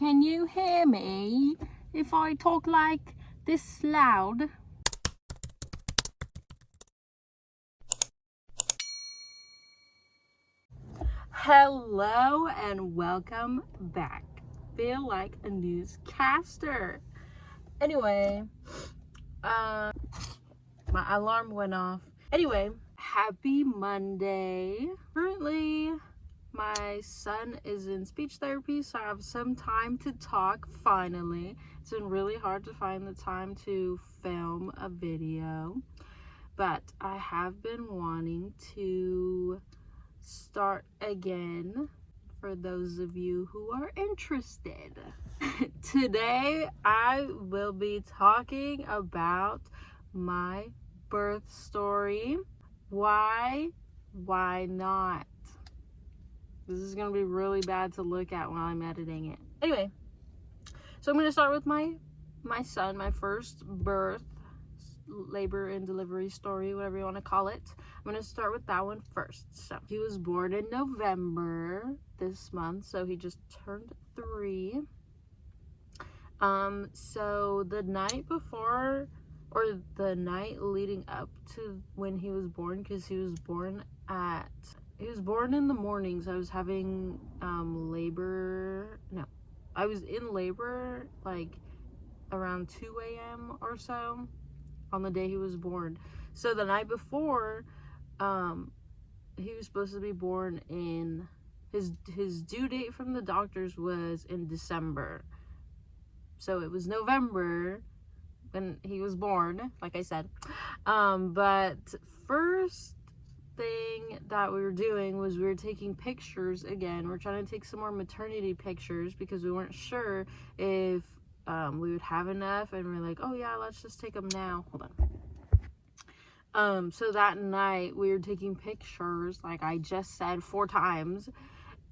Can you hear me if I talk like this loud? Hello and welcome back. Feel like a newscaster. Anyway, my alarm went off. Anyway, happy Monday. Currently, my son is in speech therapy, so I have some time to talk finally. It's been really hard to find the time to film a video, but I have been wanting to start again for those of you who are interested. Today, I will be talking about my birth story. Why not? This is going to be really bad to look at while I'm editing it. Anyway, so I'm going to start with my son, my first birth, labor and delivery story, whatever you want to call it. I'm going to start with that one first. So he was born in November this month, so he just turned 3. So the night before, or the night leading up to when he was born, because he was born in the mornings. I was having I was in labor like around 2 a.m. or so on the day he was born. So the night before, he was supposed to be born in his due date from the doctors was in December. So it was November when he was born, like I said. But first thing that we were doing was we were taking pictures again. We're trying to take some more maternity pictures because we weren't sure if we would have enough, and we're like, oh yeah, let's just take them now. Hold on. So that night we were taking pictures, like I just said 4 times,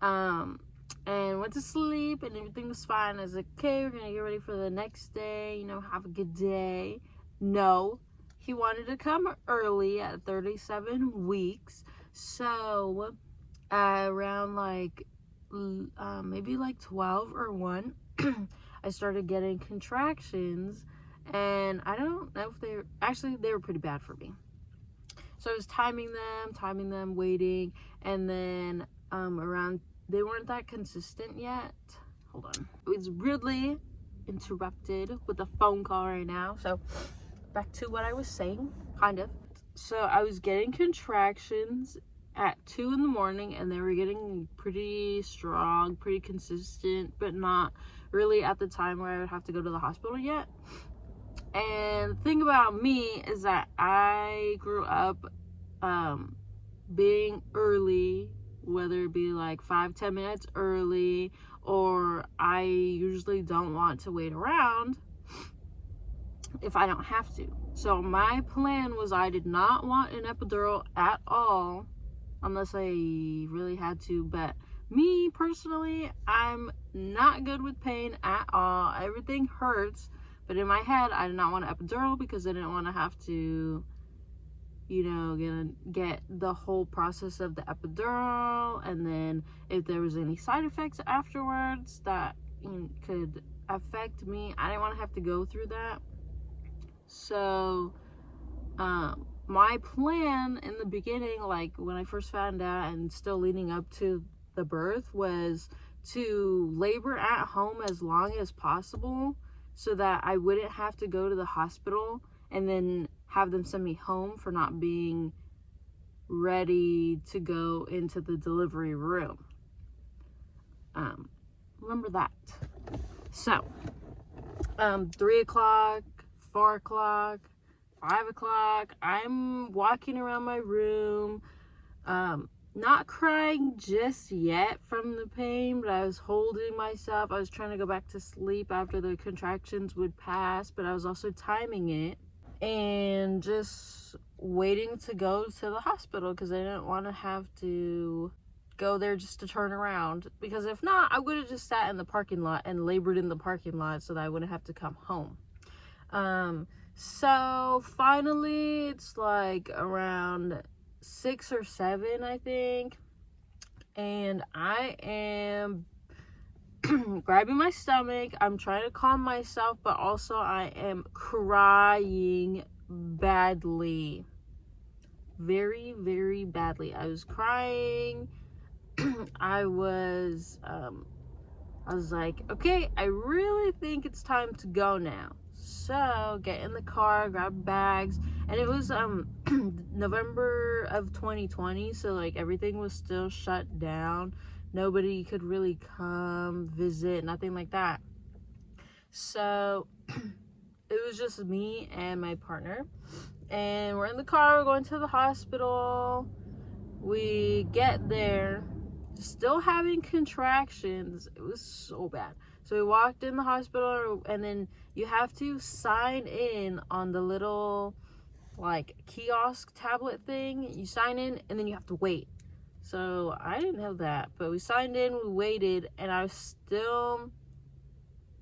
and went to sleep, and everything was fine. I was like, okay, we're gonna get ready for the next day, have a good day. No, he wanted to come early at 37 weeks. So around like maybe like 12 or 1, I started getting contractions, and I don't know if they were pretty bad for me. So I was timing them, waiting, and then they weren't that consistent yet. Hold on. I was rudely interrupted with a phone call right now. So back to what I was saying, kind of. So I was getting contractions at 2 in the morning, and they were getting pretty strong, pretty consistent, but not really at the time where I would have to go to the hospital yet. And the thing about me is that I grew up being early, whether it be like 5-10 minutes early, or I usually don't want to wait around if I don't have to. So my plan was I did not want an epidural at all unless I really had to. But me personally, I'm not good with pain at all. Everything hurts, but in my head I did not want an epidural because I didn't want to have to get the whole process of the epidural, and then if there was any side effects afterwards that could affect me, I didn't want to have to go through that. So my plan in the beginning, like when I first found out and still leading up to the birth, was to labor at home as long as possible so that I wouldn't have to go to the hospital and then have them send me home for not being ready to go into the delivery room. Remember that. So 3 o'clock, 4 o'clock, 5 o'clock, I'm walking around my room, not crying just yet from the pain, but I was holding myself. I was trying to go back to sleep after the contractions would pass, but I was also timing it and just waiting to go to the hospital because I didn't want to have to go there just to turn around, because if not, I would have just sat in the parking lot and labored in the parking lot so that I wouldn't have to come home. So finally it's like around 6 or 7, I think, and I am grabbing my stomach. I'm trying to calm myself, but also I am crying badly. Very, very badly. I was crying. I was like, okay, I really think it's time to go now. So get in the car, grab bags, and it was November of 2020, so like everything was still shut down. Nobody could really come visit, nothing like that. So it was just me and my partner, and we're in the car, we're going to the hospital. We get there, still having contractions. It was so bad. So we walked in the hospital, and then you have to sign in on the little like kiosk tablet thing. You sign in and then you have to wait. So I didn't have that, but we signed in, we waited, and I was still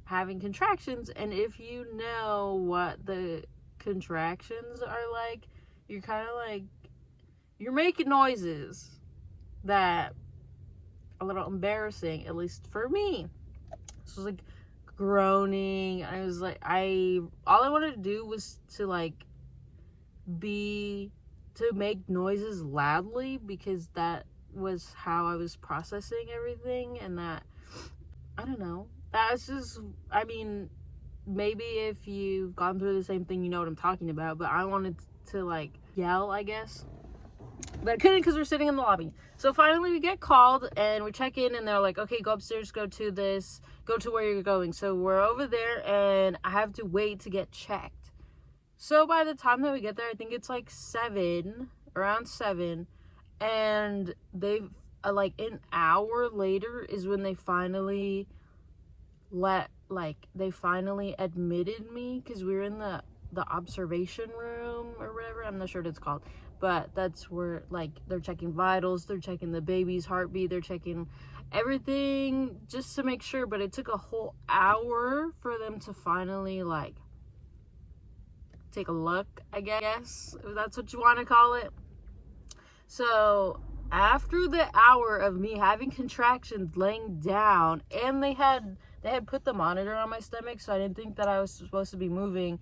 having contractions. And if you know what the contractions are like, you're kind of like, you're making noises that a little embarrassing, at least for me. So I was like groaning. I was like, all I wanted to do was to like make noises loudly, because that was how I was processing everything. And that, I don't know, that's just, I mean, maybe if you've gone through the same thing, you know what I'm talking about. But I wanted to like yell, I guess, but I couldn't because we're sitting in the lobby. So finally we get called and we check in, and they're like, okay, go upstairs, go to where you're going. So we're over there, and I have to wait to get checked. So by the time that we get there, I think it's like around 7, and they've like an hour later is when they finally admitted me, because we were in the observation room or whatever. I'm not sure what it's called, but that's where like they're checking vitals, they're checking the baby's heartbeat, they're checking everything just to make sure. But it took a whole hour for them to finally like take a look, I guess, if that's what you want to call it. So after the hour of me having contractions, laying down, and they had put the monitor on my stomach, so I didn't think that I was supposed to be moving,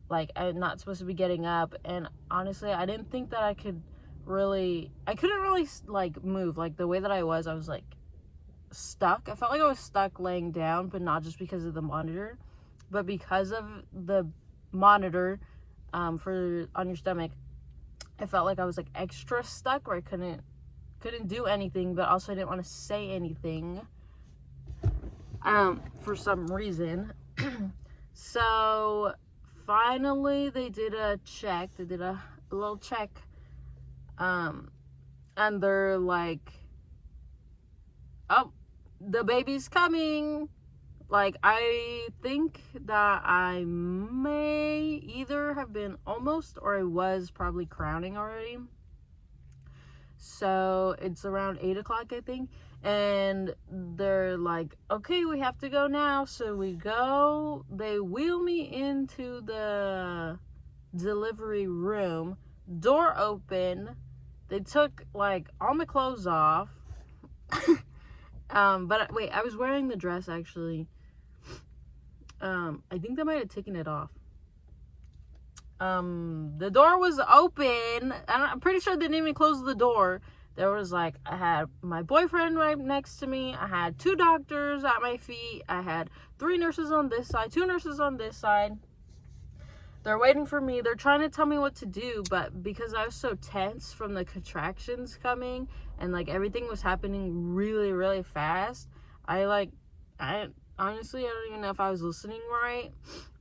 like I'm not supposed to be getting up. And honestly, I didn't think that I couldn't really like move. Like the way that I was like stuck. I felt like I was stuck laying down, but not just because of the monitor, but because of the monitor for on your stomach. I felt like I was like extra stuck, where I couldn't do anything, but also I didn't want to say anything for some reason. So finally they did a check. They did a little check, and they're like, oh, the baby's coming. Like, I think that I may either have been almost, or I was probably crowning already. So it's around 8 o'clock, I think. And they're like, okay, we have to go now. So we go. They wheel me into the delivery room. Door open. They took like all my clothes off. But wait, I was wearing the dress actually. I think they might have taken it off. The door was open, and I'm pretty sure they didn't even close the door. There was like, I had my boyfriend right next to me. I had 2 doctors at my feet. I had 3 nurses on this side, 2 nurses on this side. They're waiting for me. They're trying to tell me what to do, but because I was so tense from the contractions coming, and like everything was happening really, really fast, I honestly, I don't even know if I was listening right,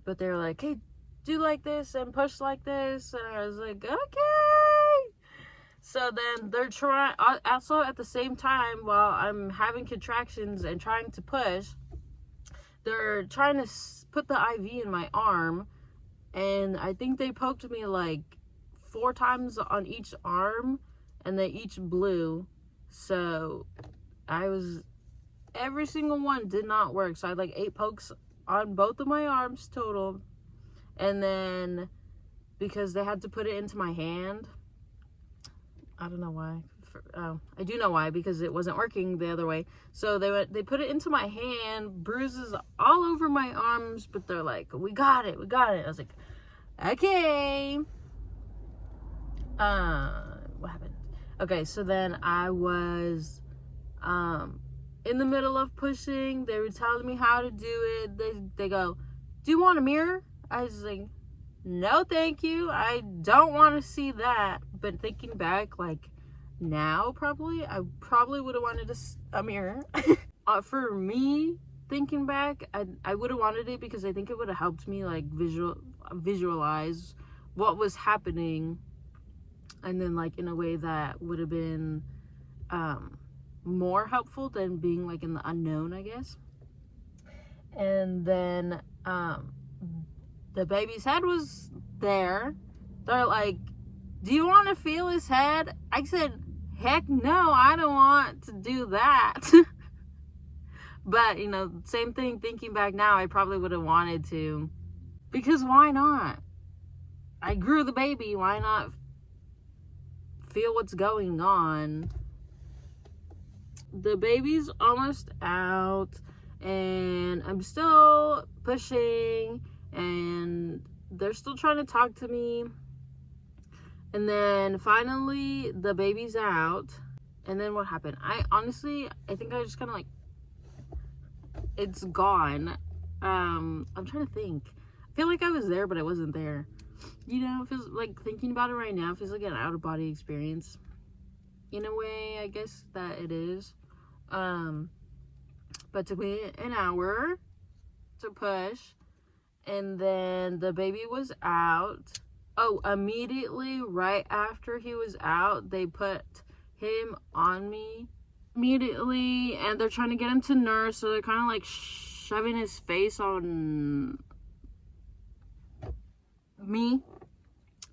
but they were like, hey, do like this and push like this. And I was like, okay. So then they're trying, also at the same time, while I'm having contractions and trying to push, they're trying to put the IV in my arm. And I think they poked me like 4 times on each arm, and they each blew. So every single one did not work. So I had like 8 pokes on both of my arms total. And then because they had to put it into my hand, I don't know why, I do know why, because it wasn't working the other way. So they put it into my hand, bruises all over my arms, but they're like, we got it. I was like, okay. What happened? Okay, so then I was in the middle of pushing. They were telling me how to do it. They go, do you want a mirror? I was like, no thank you, I don't want to see that. But thinking back, like now, I probably would have wanted a mirror. For me, thinking back, I would have wanted it, because I think it would have helped me like visualize what was happening, and then like in a way that would have been more helpful than being like in the unknown, I guess. And then the baby's head was there. They're like, do you want to feel his head? I said, heck no, I don't want to do that. But, you know, same thing, thinking back now, I probably would have wanted to. Because why not? I grew the baby, why not feel what's going on? The baby's almost out, and I'm still pushing, and they're still trying to talk to me. And then finally the baby's out, and then what happened? I think I just kind of like, it's gone. I'm trying to think. I feel like I was there, but I wasn't there. You know, it feels like, thinking about it right now, it feels like an out-of-body experience. In a way, I guess that it is. But it took me an hour to push, and then the baby was out. Oh, immediately right after he was out, they put him on me immediately, and they're trying to get him to nurse, so they're kind of like shoving his face on me,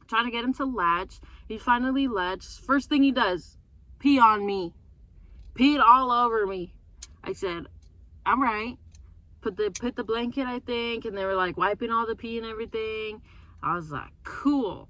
trying to get him to latch. He finally latched. First thing he does, pee on me. Peed all over me. I said, all right. Put the blanket, I think, and they were like wiping all the pee and everything. I was like, cool.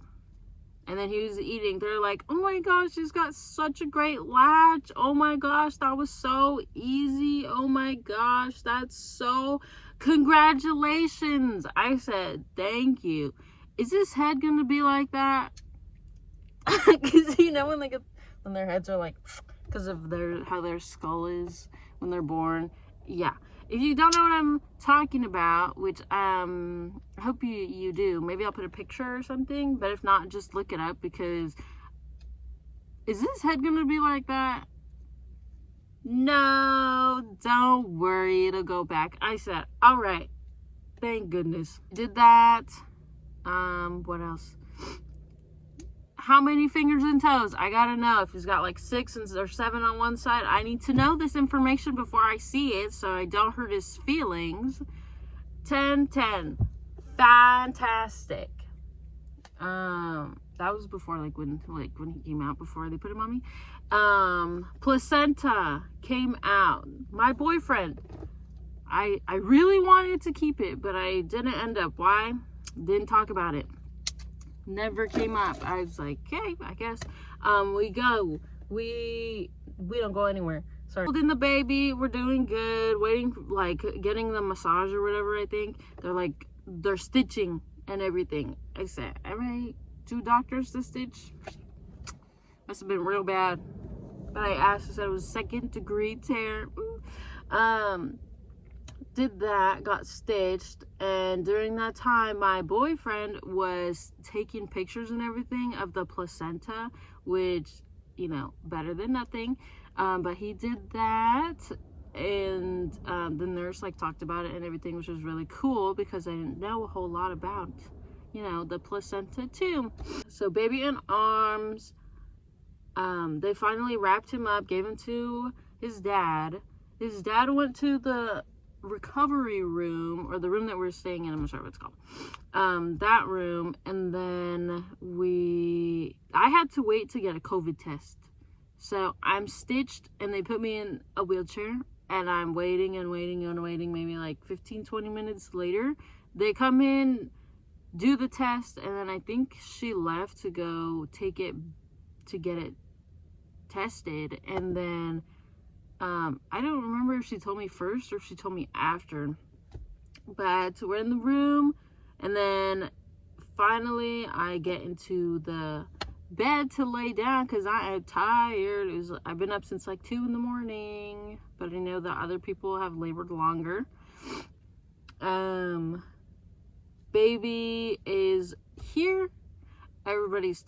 And then he was eating. They're like, oh my gosh, he's got such a great latch. Oh my gosh, that was so easy. Oh my gosh, that's so, congratulations. I said, thank you. Is his head gonna be like that? Because you know when their heads are like, because of how their skull is when they're born. Yeah. If you don't know what I'm talking about, which I hope you do, maybe I'll put a picture or something, but if not, just look it up, because is this head gonna be like that? No, don't worry, it'll go back. I said, all right, thank goodness. Did that. What else? How many fingers and toes? I gotta know. If he's got like 6 or 7 on one side, I need to know this information before I see it, so I don't hurt his feelings. 10. Fantastic. That was before, like when he came out, before they put him on me. Placenta came out. My boyfriend, I really wanted to keep it, but I didn't end up. Why? Didn't talk about it. Never came up. I was like, okay, I guess. We don't go anywhere. Sorry. Holding the baby, we're doing good. Waiting, like getting the massage or whatever. I think they're stitching and everything. I said, all right, 2 doctors to stitch. Must have been real bad. But I asked. I said it was 2nd-degree tear. Did that, got stitched, and during that time my boyfriend was taking pictures and everything of the placenta, which, you know, better than nothing. But he did that, and the nurse like talked about it and everything, which was really cool, because I didn't know a whole lot about, you know, the placenta too. So baby in arms. They finally wrapped him up, gave him to his dad. His dad went to the recovery room, or the room that we're staying in, I'm not sure what it's called, that room, and then I had to wait to get a COVID test. So I'm stitched, and they put me in a wheelchair, and I'm waiting and waiting and waiting. Maybe like 15-20 minutes later, they come in, do the test, and then I think she left to go take it, to get it tested, and then I don't remember if she told me first or if she told me after, but we're in the room, and then finally I get into the bed to lay down because I am tired. I've been up since like 2 in the morning, but I know that other people have labored longer. Baby is here. Everybody's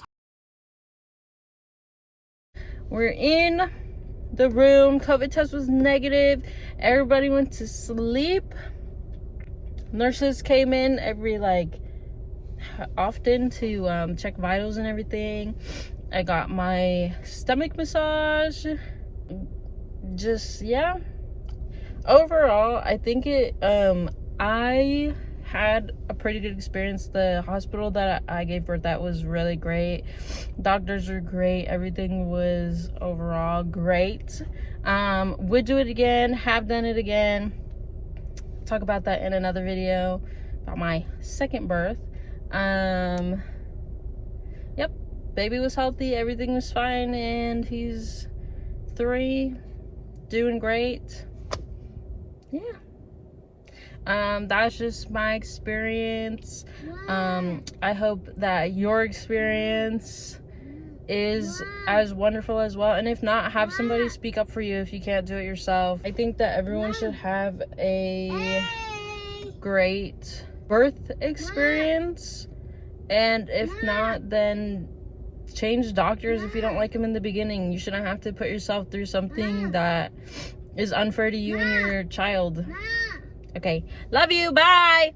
we're in the room. COVID test was negative. Everybody went to sleep. Nurses came in every often to check vitals and everything. I got my stomach massage. Just, yeah, overall I think I had a pretty good experience. The hospital that I gave birth at was really great. Doctors were great. Everything was overall great. Would do it again, have done it again. Talk about that in another video about my second birth. Yep, baby was healthy, everything was fine, and he's 3, doing great. Yeah. That's just my experience. I hope that your experience is as wonderful as well, and if not, have somebody speak up for you if you can't do it yourself. I think that everyone should have a great birth experience, and if not, then change doctors if you don't like them in the beginning. You shouldn't have to put yourself through something that is unfair to you and your child. Okay, love you, bye.